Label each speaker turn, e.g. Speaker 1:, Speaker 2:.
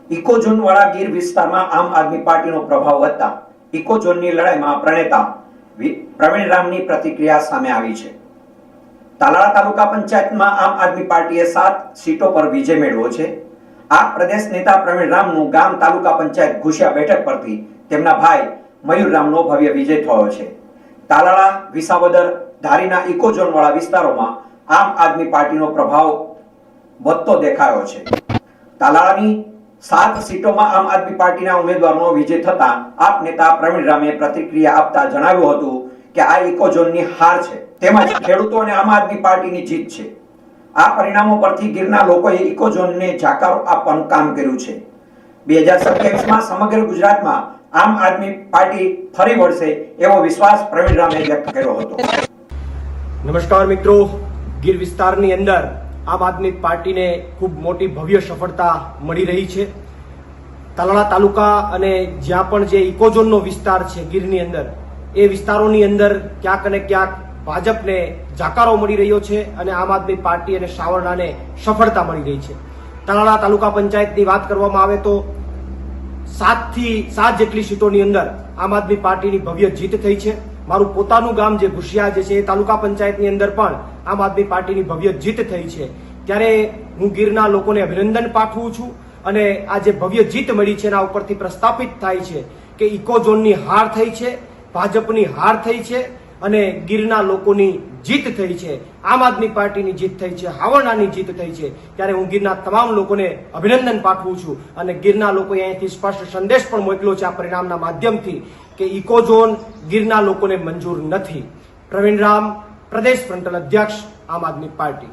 Speaker 1: Ecozone વાળા ગીર વિસ્તારમાં આમ આદમી પાર્ટીનો પ્રભાવ વધતા ઇકોઝોનની લડાઈમાં પ્રણેતા પ્રવીણ રામની પ્રતિક્રિયા સામે આવી છે। તાલાળા તાલુકા પંચાયતમાં આમ આદમી પાર્ટીએ 7 સીટો પર વિજય મેળવ્યો છે। આ પ્રદેશ નેતા પ્રવીણ રામનું ગામ તાલુકા પંચાયત ઘુસિયા બેઠક પરથી તેમના ભાઈ મયુર રામનો ભવ્ય વિજય થયો છે। તાલાળા, વિસાવદર, ધારીના ઇકોઝોન વાળા વિસ્તારોમાં આમ આદમી પાર્ટીનો પ્રભાવ વધતો દેખાયો છે। તાલાળાની 7 સીટોમાં આમ આદમી પાર્ટીના ઉમેદવારનો વિજય થતા આપ નેતા પ્રવીણ રામે પ્રતિક્રિયા આપતા જણાવ્યું હતું કે આ ઇકોઝોનની હાર છે, તેમજ ખેડૂતો અને આમ આદમી પાર્ટીની જીત છે। આ પરિણામો પરથી ગીરના લોકોએ ઇકોઝોનને જાકારો આપવાનું કામ કર્યું છે। 2027માં સમગ્ર ગુજરાતમાં આમ આદમી પાર્ટી ફરી વળશે એવો વિશ્વાસ પ્રવીણ રામે વ્યક્ત કર્યો હતો।
Speaker 2: નમસ્કાર મિત્રો, ગીર વિસ્તારની અંદર આમ આદમી પાર્ટીને ખૂબ મોટી ભવ્ય સફળતા મળી રહી છે। તાલાળા તાલુકા અને જ્યાં પણ જે ઇકોઝોનનો વિસ્તાર છે ગીરની અંદર, એ વિસ્તારોની અંદર ક્યાંક અને ક્યાંક ભાજપને જાકારો મળી રહ્યો છે અને આમ આદમી પાર્ટી અને સાવરણાને સફળતા મળી રહી છે। તાલાળા તાલુકા પંચાયતની વાત કરવામાં આવે તો 7 થી 7 જેટલી સીટોની અંદર આમ આદમી પાર્ટીની ભવ્ય જીત થઈ છે। મારું પોતાનું ગામ જે ઘુસિયા જે છે એ તાલુકા પંચાયતની અંદર પણ આમ આદમી પાર્ટીની ભવ્ય જીત થઈ છે। ત્યારે હું ગીરના લોકોને અભિનંદન પાઠવું છું અને આ જે ભવ્ય જીત મળી છે એના ઉપરથી પ્રસ્થાપિત થાય છે કે ઇકોઝોનની હાર થઈ છે, ભાજપની હાર થઈ છે અને ગીરના લોકોની જીત થઈ છે, આમ આદમી પાર્ટીની જીત થઈ છે, હાવરણાની જીત થઈ છે। ત્યારે હું ગીરના તમામ લોકોને અભિનંદન પાઠવું છું અને ગીરના લોકોએ અહીંથી સ્પષ્ટ સંદેશ પણ મોકલ્યો છે આ પરિણામના માધ્યમથી કે ઇકોઝોન ગીરના લોકોને મંજૂર નથી। પ્રવીણ રામ, પ્રદેશ ફ્રન્ટલ અધ્યક્ષ, આમ આદમી પાર્ટી।